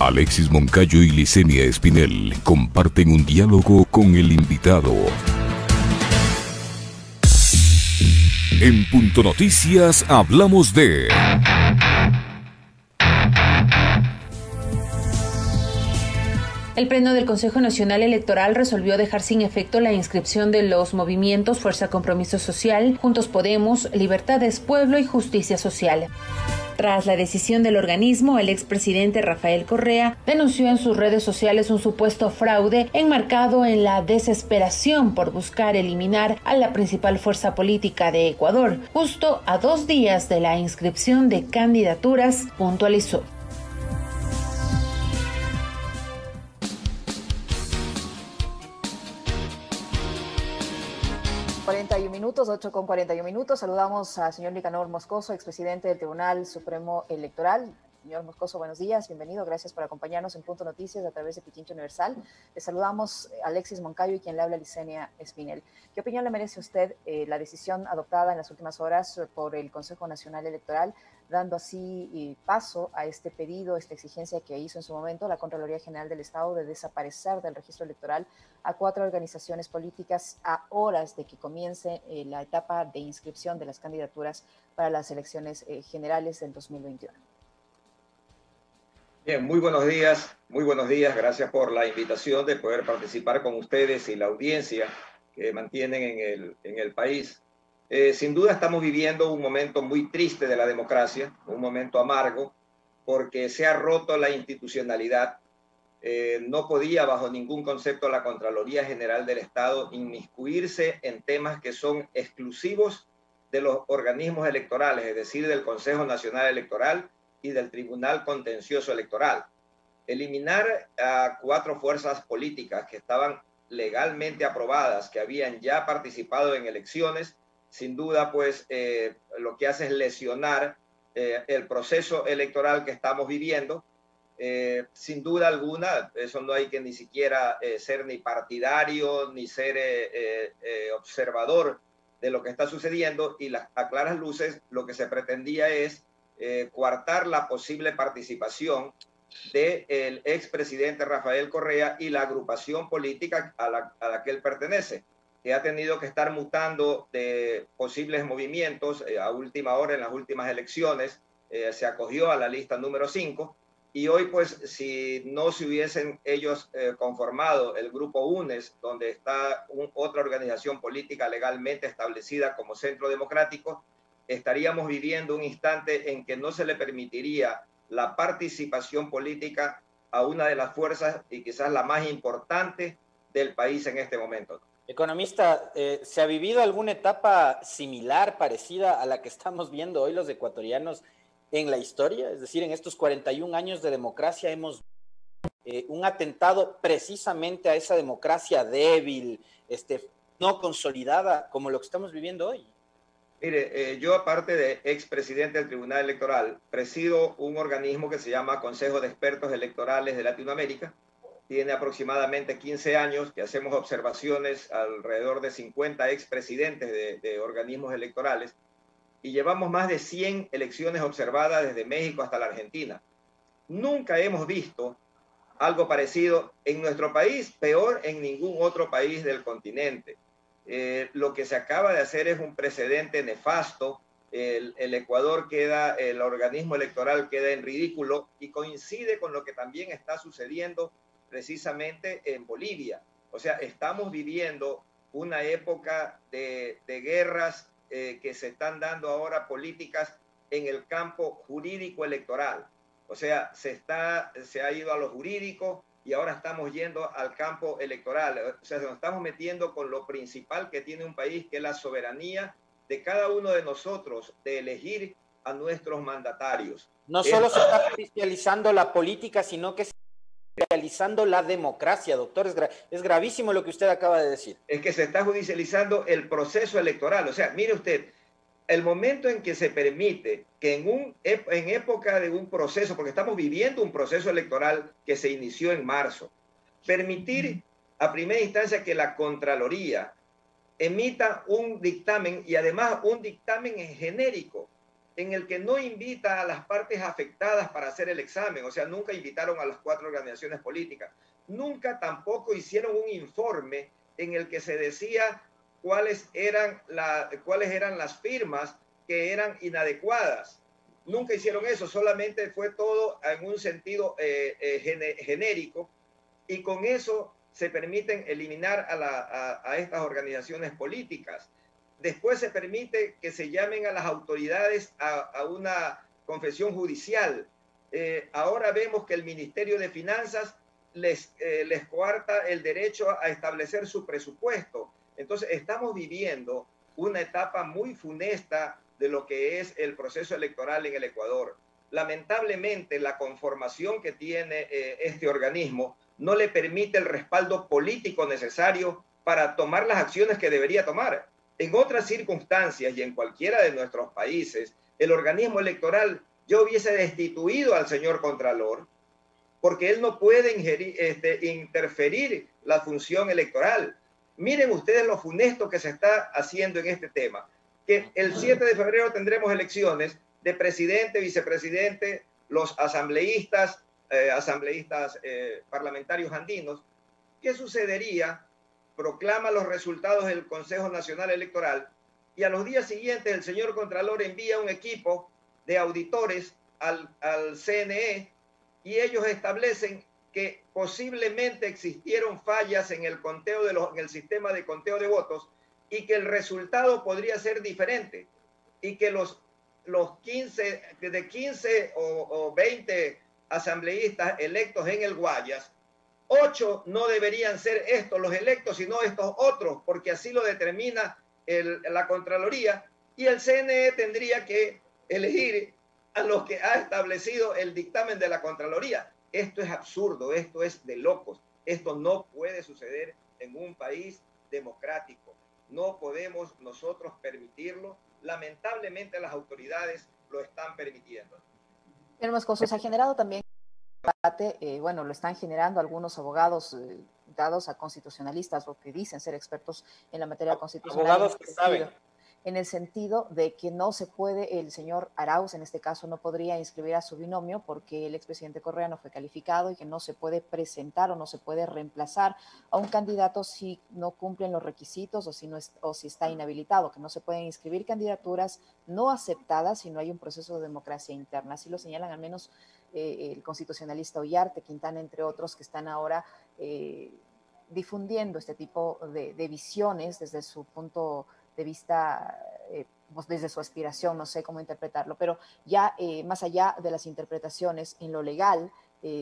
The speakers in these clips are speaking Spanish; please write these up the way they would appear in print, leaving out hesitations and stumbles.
Alexis Moncayo y Licenia Espinel comparten un diálogo con el invitado. En Punto Noticias hablamos de... El Pleno del Consejo Nacional Electoral resolvió dejar sin efecto la inscripción de los movimientos Fuerza Compromiso Social, Juntos Podemos, Libertades Pueblo y Justicia Social. Tras la decisión del organismo, el expresidente Rafael Correa denunció en sus redes sociales un supuesto fraude enmarcado en la desesperación por buscar eliminar a la principal fuerza política de Ecuador, justo a 2 días de la inscripción de candidaturas, puntualizó. 41 minutos, 8:41. Saludamos al señor Nicanor Moscoso, expresidente del Tribunal Supremo Electoral. Señor Moscoso, buenos días, bienvenido, gracias por acompañarnos en Punto Noticias a través de Pichincha Universal. Le saludamos a Alexis Moncayo y quien le habla Licenia Espinel. ¿Qué opinión le merece usted la decisión adoptada en las últimas horas por el Consejo Nacional Electoral, dando así paso a este pedido, esta exigencia que hizo en su momento la Contraloría General del Estado de desaparecer del registro electoral a 4 organizaciones políticas a horas de que comience la etapa de inscripción de las candidaturas para las elecciones generales del 2021? Bien, muy buenos días, gracias por la invitación de poder participar con ustedes y la audiencia que mantienen en el país. Sin duda estamos viviendo un momento muy triste de la democracia, un momento amargo, porque se ha roto la institucionalidad. No podía bajo ningún concepto la Contraloría General del Estado inmiscuirse en temas que son exclusivos de los organismos electorales, es decir, del Consejo Nacional Electoral y del Tribunal Contencioso Electoral. Eliminar a 4 fuerzas políticas que estaban legalmente aprobadas, que habían ya participado en elecciones, sin duda, pues, lo que hace es lesionar el proceso electoral que estamos viviendo. Sin duda alguna, eso no hay que ni siquiera ser ni partidario, ni ser observador de lo que está sucediendo, y a claras luces lo que se pretendía es coartar la posible participación del expresidente Rafael Correa y la agrupación política a la que él pertenece, que ha tenido que estar mutando de posibles movimientos. A última hora, en las últimas elecciones, se acogió a la lista número 5, y hoy, pues, si no se hubiesen ellos conformado el grupo UNES, donde está otra organización política legalmente establecida como Centro Democrático, estaríamos viviendo un instante en que no se le permitiría la participación política a una de las fuerzas y quizás la más importante del país en este momento. Economista, ¿se ha vivido alguna etapa similar, parecida a la que estamos viendo hoy los ecuatorianos en la historia? Es decir, en estos 41 años de democracia hemos un atentado precisamente a esa democracia débil, no consolidada, como lo que estamos viviendo hoy. Mire, yo, aparte de expresidente del Tribunal Electoral, presido un organismo que se llama Consejo de Expertos Electorales de Latinoamérica. Tiene aproximadamente 15 años que hacemos observaciones alrededor de 50 expresidentes de organismos electorales, y llevamos más de 100 elecciones observadas desde México hasta la Argentina. Nunca hemos visto algo parecido en nuestro país, peor en ningún otro país del continente. Lo que se acaba de hacer es un precedente nefasto. El Ecuador queda, el organismo electoral queda en ridículo, y coincide con lo que también está sucediendo precisamente en Bolivia. O sea, estamos viviendo una época de guerras que se están dando ahora, políticas en el campo jurídico electoral. O sea, se ha ido a lo jurídico y ahora estamos yendo al campo electoral. O sea, nos estamos metiendo con lo principal que tiene un país, que es la soberanía de cada uno de nosotros de elegir a nuestros mandatarios. No solo se está judicializando la política, sino que se está judicializando la democracia, doctor. Es gravísimo lo que usted acaba de decir. Es que se está judicializando el proceso electoral. O sea, mire usted, el momento en que se permite que en época de un proceso, porque estamos viviendo un proceso electoral que se inició en marzo, permitir a primera instancia que la Contraloría emita un dictamen, y además un dictamen en genérico, en el que no invita a las partes afectadas para hacer el examen, o sea, nunca invitaron a las 4 organizaciones políticas, nunca tampoco hicieron un informe en el que se decía cuáles eran las firmas que eran inadecuadas. Nunca hicieron eso, solamente fue todo en un sentido genérico, y con eso se permiten eliminar a estas organizaciones políticas. Después se permite que se llamen a las autoridades a una confesión judicial. Ahora vemos que el Ministerio de Finanzas les coarta el derecho a establecer su presupuesto. Entonces, estamos viviendo una etapa muy funesta de lo que es el proceso electoral en el Ecuador. Lamentablemente, la conformación que tiene este organismo no le permite el respaldo político necesario para tomar las acciones que debería tomar. En otras circunstancias y en cualquiera de nuestros países, el organismo electoral ya hubiese destituido al señor Contralor, porque él no puede interferir la función electoral. Miren ustedes lo funesto que se está haciendo en este tema, que el 7 de febrero tendremos elecciones de presidente, vicepresidente, los asambleístas parlamentarios andinos. ¿Qué sucedería? Proclama los resultados del Consejo Nacional Electoral y a los días siguientes el señor Contralor envía un equipo de auditores al CNE y ellos establecen que posiblemente existieron fallas en el conteo en el sistema de conteo de votos y que el resultado podría ser diferente y que los 15 o 20 asambleístas electos en el Guayas, 8 no deberían ser estos los electos, sino estos otros, porque así lo determina la Contraloría, y el CNE tendría que elegir a los que ha establecido el dictamen de la Contraloría. Esto es absurdo, esto es de locos, esto no puede suceder en un país democrático. No podemos nosotros permitirlo. Lamentablemente las autoridades lo están permitiendo. Señor Moscoso, se ha generado también debate, bueno, lo están generando algunos abogados dados a constitucionalistas o que dicen ser expertos en la materia constitucional. Abogados que saben. En el sentido de que no se puede, el señor Arauz en este caso no podría inscribir a su binomio porque el expresidente Correa no fue calificado y que no se puede presentar o no se puede reemplazar a un candidato si no cumplen los requisitos o si está inhabilitado, que no se pueden inscribir candidaturas no aceptadas si no hay un proceso de democracia interna. Así lo señalan al menos el constitucionalista Ollarte, Quintana, entre otros, que están ahora difundiendo este tipo de visiones desde su punto de vista, pues desde su aspiración, no sé cómo interpretarlo, pero ya más allá de las interpretaciones en lo legal,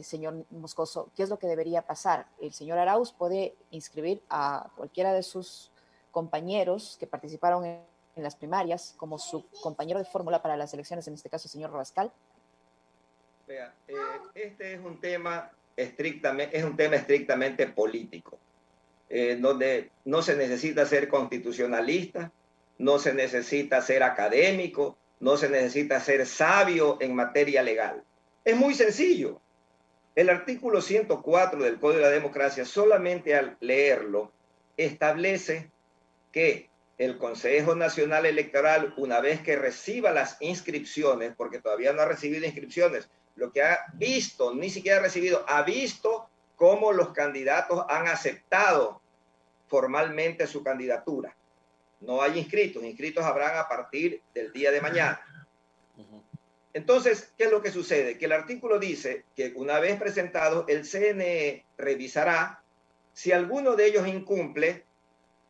señor Moscoso, ¿qué es lo que debería pasar? El señor Arauz puede inscribir a cualquiera de sus compañeros que participaron en las primarias como su compañero de fórmula para las elecciones, en este caso el señor Rabascal. Vea, este es un tema estrictamente político. Donde no se necesita ser constitucionalista, no se necesita ser académico, no se necesita ser sabio en materia legal. Es muy sencillo. El artículo 104 del Código de la Democracia, solamente al leerlo, establece que el Consejo Nacional Electoral, una vez que reciba las inscripciones, porque todavía no ha recibido inscripciones, lo que ha visto, ni siquiera ha recibido, ha visto cómo los candidatos han aceptado formalmente su candidatura. No hay inscritos, inscritos habrán a partir del día de mañana. Entonces, ¿qué es lo que sucede? Que el artículo dice que una vez presentados, el CNE revisará, si alguno de ellos incumple,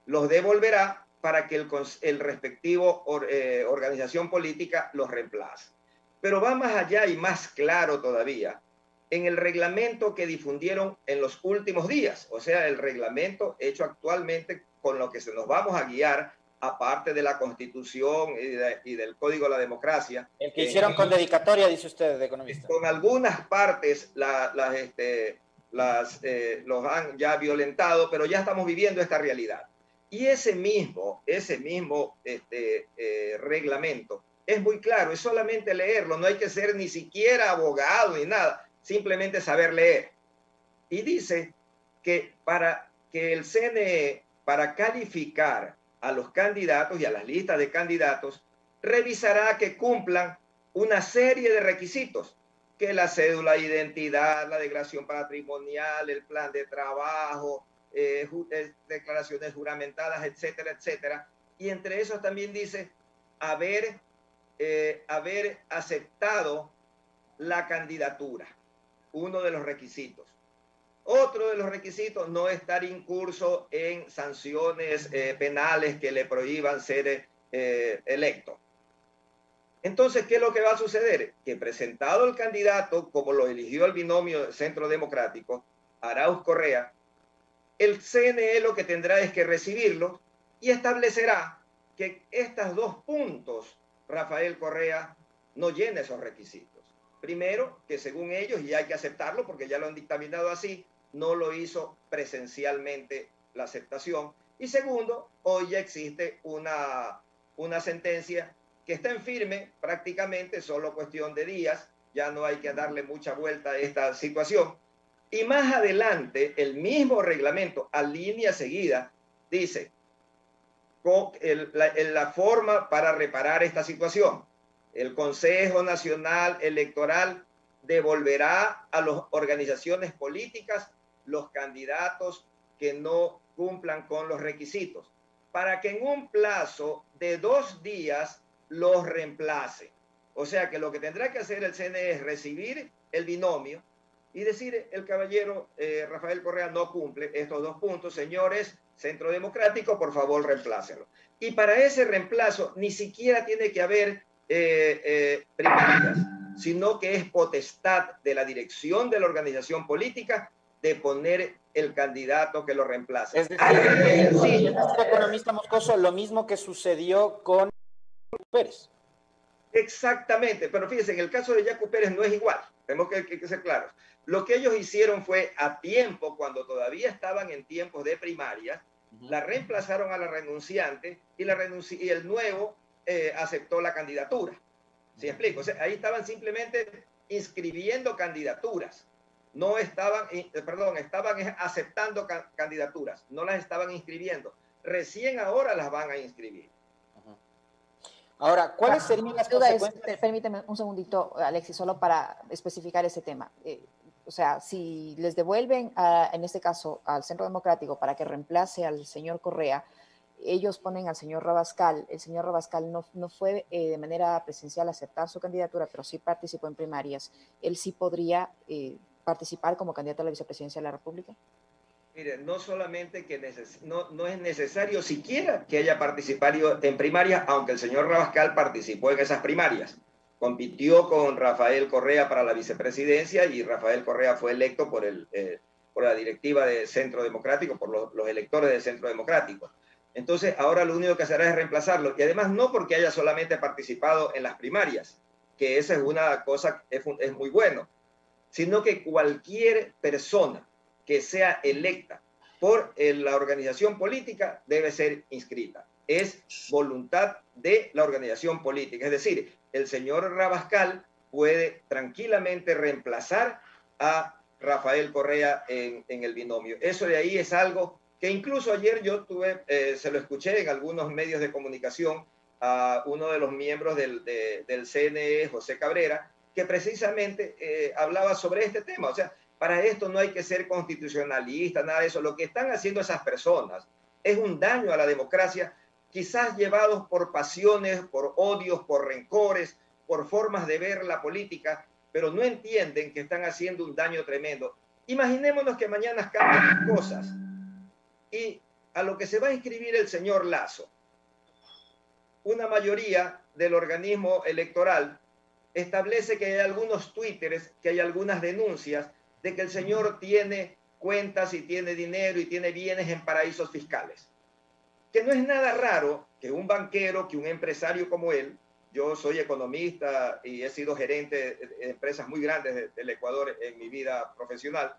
los devolverá para que el respectivo organización política los reemplace. Pero va más allá y más claro todavía. En el reglamento que difundieron en los últimos días, o sea, el reglamento hecho actualmente con lo que se nos vamos a guiar, aparte de la Constitución y del Código de la Democracia. El que hicieron con dedicatoria, dice usted, de economista. Con algunas partes los han ya violentado, pero ya estamos viviendo esta realidad. Y ese mismo reglamento es muy claro, es solamente leerlo, no hay que ser ni siquiera abogado ni nada, simplemente saber leer. Y dice que para que el CNE, para calificar a los candidatos y a las listas de candidatos, revisará que cumplan una serie de requisitos, que la cédula de identidad, la declaración patrimonial, el plan de trabajo, declaraciones juramentadas, etcétera, etcétera. Y entre esos también dice haber aceptado la candidatura, uno de los requisitos. Otro de los requisitos, no estar incurso en sanciones penales que le prohíban ser electo. Entonces, ¿qué es lo que va a suceder? Que presentado el candidato, como lo eligió el binomio Centro Democrático, Arauz Correa, el CNE lo que tendrá es que recibirlo y establecerá que estos dos puntos, Rafael Correa no llena esos requisitos. Primero, que según ellos, y hay que aceptarlo porque ya lo han dictaminado así, no lo hizo presencialmente la aceptación. Y segundo, hoy ya existe una sentencia que está en firme, prácticamente solo cuestión de días, ya no hay que darle mucha vuelta a esta situación. Y más adelante, el mismo reglamento, a línea seguida, dice la forma para reparar esta situación. El Consejo Nacional Electoral devolverá a las organizaciones políticas los candidatos que no cumplan con los requisitos, para que en un plazo de 2 días los reemplace. O sea que lo que tendrá que hacer el CNE es recibir el binomio y decir, el caballero Rafael Correa no cumple estos 2 puntos, señores, Centro Democrático, por favor, reemplácenlo. Y para ese reemplazo ni siquiera tiene que haber primarias, sino que es potestad de la dirección de la organización política de poner el candidato que lo reemplace. Es decir, economista Moscoso, lo mismo que sucedió con Pérez. Exactamente, pero fíjense, en el caso de Yacu Pérez no es igual, tenemos que ser claros. Lo que ellos hicieron fue a tiempo, cuando todavía estaban en tiempos de primarias, la reemplazaron a la renunciante y el nuevo aceptó la candidatura. ¿Sí explico? O sea, ahí estaban simplemente inscribiendo candidaturas. No estaban, estaban aceptando candidaturas, no las estaban inscribiendo. Recién ahora las van a inscribir. Ahora, ¿cuáles serían las consecuencias? Permíteme un segundito, Alexis, solo para especificar ese tema. O sea, si les devuelven, en este caso, al Centro Democrático para que reemplace al señor Correa, ellos ponen al señor Rabascal. El señor Rabascal no fue de manera presencial a aceptar su candidatura, pero sí participó en primarias. ¿Él sí podría participar como candidato a la vicepresidencia de la República? Mire, no solamente que no es necesario siquiera que haya participado en primarias, aunque el señor Rabascal participó en esas primarias. Compitió con Rafael Correa para la vicepresidencia y Rafael Correa fue electo por la directiva de Centro Democrático, por los electores del Centro Democrático. Entonces, ahora lo único que se hará es reemplazarlo. Y además no porque haya solamente participado en las primarias, que esa es una cosa, es muy bueno, sino que cualquier persona que sea electa por la organización política debe ser inscrita. Es voluntad de la organización política. Es decir, el señor Rabascal puede tranquilamente reemplazar a Rafael Correa en el binomio. Eso de ahí es algo que incluso ayer yo se lo escuché en algunos medios de comunicación a uno de los miembros del CNE, José Cabrera, que precisamente hablaba sobre este tema. O sea, para esto no hay que ser constitucionalista, nada de eso. Lo que están haciendo esas personas es un daño a la democracia, quizás llevados por pasiones, por odios, por rencores, por formas de ver la política, pero no entienden que están haciendo un daño tremendo. Imaginémonos que mañana cambian cosas y a lo que se va a inscribir el señor Lasso, una mayoría del organismo electoral establece que hay algunos twitteres, que hay algunas denuncias de que el señor tiene cuentas y tiene dinero y tiene bienes en paraísos fiscales. Que no es nada raro que un banquero, que un empresario como él, yo soy economista y he sido gerente de empresas muy grandes del Ecuador en mi vida profesional,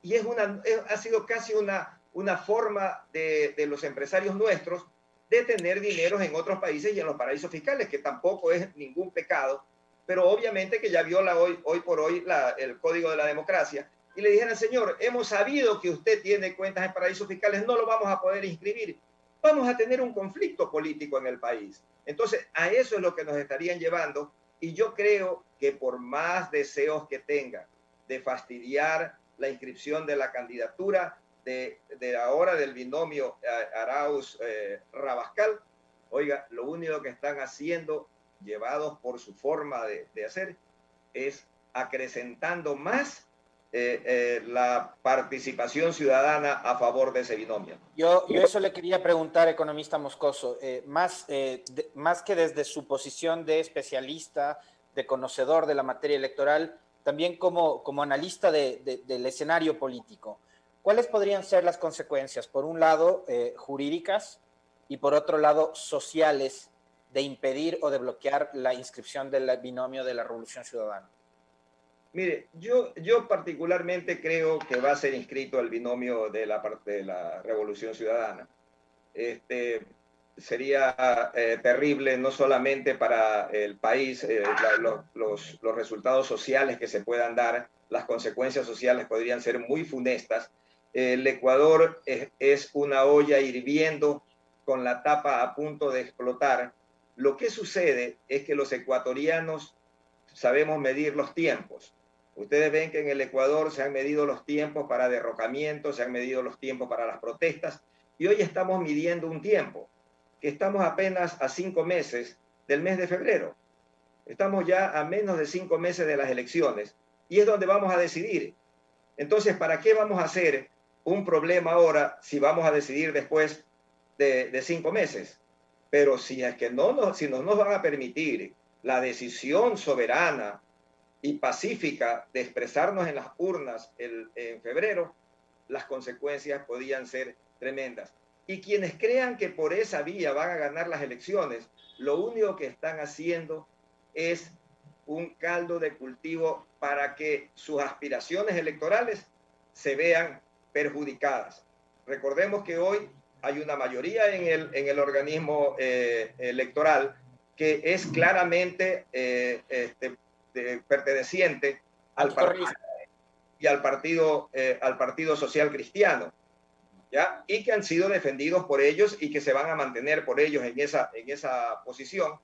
y ha sido casi una forma de los empresarios nuestros de tener dineros en otros países y en los paraísos fiscales, que tampoco es ningún pecado, pero obviamente que ya viola hoy por hoy el Código de la Democracia, y le dijeron, señor, hemos sabido que usted tiene cuentas en paraísos fiscales, no lo vamos a poder inscribir. vamos a tener un conflicto político en el país. Entonces, a eso es lo que nos estarían llevando, y yo creo que por más deseos que tengan de fastidiar la inscripción de la candidatura de ahora del binomio Arauz-Rabascal, oiga, lo único que están haciendo, llevados por su forma de hacer, es acrecentando más la participación ciudadana a favor de ese binomio. Yo eso le quería preguntar, economista Moscoso, más que desde su posición de especialista, de conocedor de la materia electoral, también como analista del escenario político. ¿Cuáles podrían ser las consecuencias, por un lado, jurídicas y por otro lado, sociales, de impedir o de bloquear la inscripción del binomio de la Revolución Ciudadana? Mire, yo particularmente creo que va a ser inscrito el binomio de la Revolución Ciudadana. Sería terrible no solamente para el país, los resultados sociales que se puedan dar, las consecuencias sociales podrían ser muy funestas. El Ecuador es una olla hirviendo con la tapa a punto de explotar. Lo que sucede es que los ecuatorianos sabemos medir los tiempos. Ustedes ven que en el Ecuador se han medido los tiempos para derrocamientos, se han medido los tiempos para las protestas, y hoy estamos midiendo un tiempo, que estamos apenas a 5 meses del mes de febrero. Estamos ya a menos de 5 meses de las elecciones, y es donde vamos a decidir. Entonces, ¿para qué vamos a hacer un problema ahora si vamos a decidir después de 5 meses? Pero si es que si no nos van a permitir la decisión soberana y pacífica de expresarnos en las urnas en febrero, las consecuencias podían ser tremendas. Y quienes crean que por esa vía van a ganar las elecciones, lo único que están haciendo es un caldo de cultivo para que sus aspiraciones electorales se vean perjudicadas. Recordemos que hoy hay una mayoría en el organismo electoral que es claramente perteneciente al partido y al Partido Social Cristiano, ¿ya? Y que han sido defendidos por ellos y que se van a mantener por ellos en esa posición,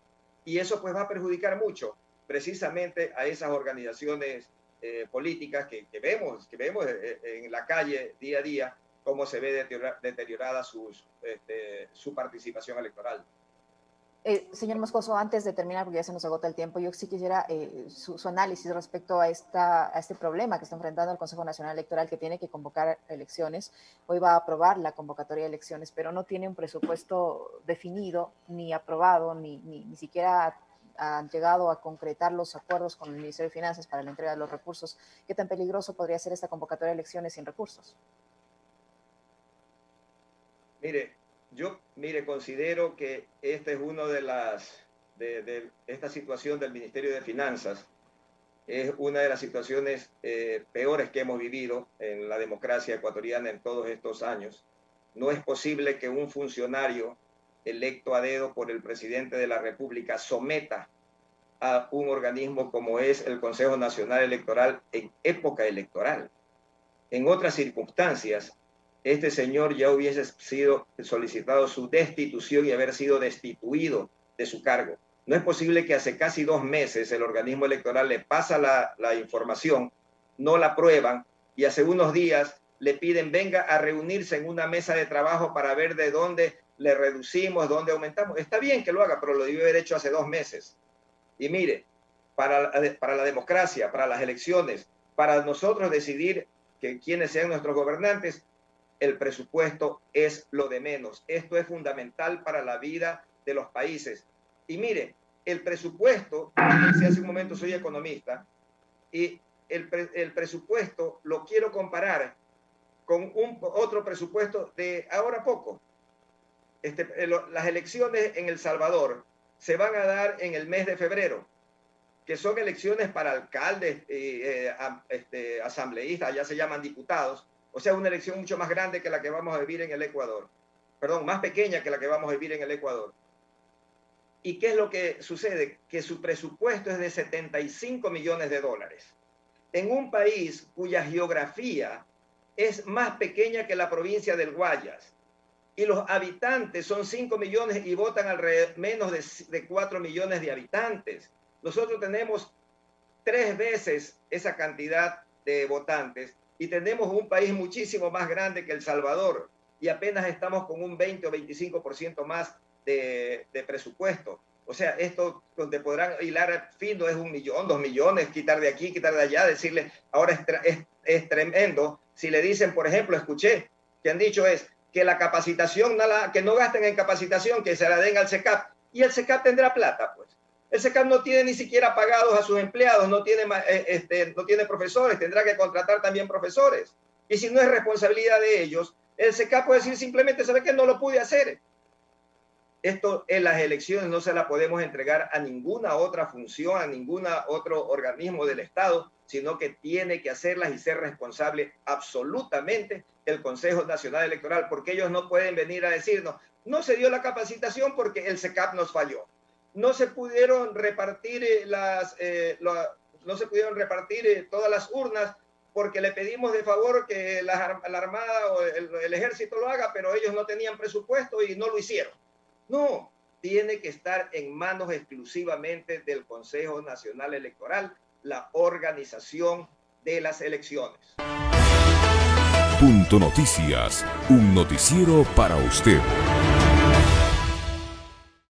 y eso pues va a perjudicar mucho precisamente a esas organizaciones políticas que vemos en la calle día a día, cómo se ve deteriorada su participación electoral. Señor Moscoso, antes de terminar, porque ya se nos agota el tiempo, yo sí quisiera su análisis respecto a este problema que está enfrentando el Consejo Nacional Electoral, que tiene que convocar elecciones. Hoy va a aprobar la convocatoria de elecciones, pero no tiene un presupuesto definido, ni aprobado, ni siquiera han llegado a concretar los acuerdos con el Ministerio de Finanzas para la entrega de los recursos. ¿Qué tan peligroso podría ser esta convocatoria de elecciones sin recursos? Mire, considero que esta es una esta situación del Ministerio de Finanzas es una de las situaciones peores que hemos vivido en la democracia ecuatoriana en todos estos años. No es posible que un funcionario electo a dedo por el presidente de la República someta a un organismo como es el Consejo Nacional Electoral en época electoral. En otras circunstancias, este señor ya hubiese sido solicitado su destitución y haber sido destituido de su cargo. No es posible que hace casi 2 meses el organismo electoral le pasa la información, no la aprueban, y hace unos días le piden venga a reunirse en una mesa de trabajo para ver de dónde le reducimos, dónde aumentamos. Está bien que lo haga, pero lo debió haber hecho hace 2 meses. Y mire, para la democracia, para las elecciones, para nosotros decidir quiénes sean nuestros gobernantes, el presupuesto es lo de menos. Esto es fundamental para la vida de los países. Y mire, el presupuesto, si hace un momento soy economista, y el presupuesto lo quiero comparar con otro presupuesto de ahora poco. Las elecciones en El Salvador se van a dar en el mes de febrero, que son elecciones para alcaldes, asambleístas, ya se llaman diputados. O sea, una elección mucho más grande que la que vamos a vivir en el Ecuador. Perdón, más pequeña que la que vamos a vivir en el Ecuador. ¿Y qué es lo que sucede? Que su presupuesto es de 75 millones de dólares. En un país cuya geografía es más pequeña que la provincia del Guayas, y los habitantes son 5 millones y votan menos de 4 millones de habitantes. Nosotros tenemos 3 veces esa cantidad de votantes y tenemos un país muchísimo más grande que El Salvador y apenas estamos con un 20 o 25% más de presupuesto. O sea, esto donde podrán hilar fino es 1 millón, 2 millones, quitar de aquí, quitar de allá, decirle, ahora es tremendo. Si le dicen, por ejemplo, escuché que han dicho que la capacitación, que no gasten en capacitación, que se la den al SECAP, y el SECAP tendrá plata, pues. El SECAP no tiene ni siquiera pagados a sus empleados, no tiene profesores, tendrá que contratar también profesores. Y si no es responsabilidad de ellos, el SECAP puede decir simplemente, ¿sabe qué? No lo pude hacer. Esto en las elecciones no se la podemos entregar a ninguna otra función, a ningún otro organismo del Estado, sino que tiene que hacerlas y ser responsable absolutamente el Consejo Nacional Electoral, porque ellos no pueden venir a decirnos, no se dio la capacitación porque el SECAP nos falló. No se pudieron repartir todas las urnas porque le pedimos de favor que la Armada o el Ejército lo haga, pero ellos no tenían presupuesto y no lo hicieron. No, tiene que estar en manos exclusivamente del Consejo Nacional Electoral, la organización de las elecciones. Punto Noticias, un noticiero para usted.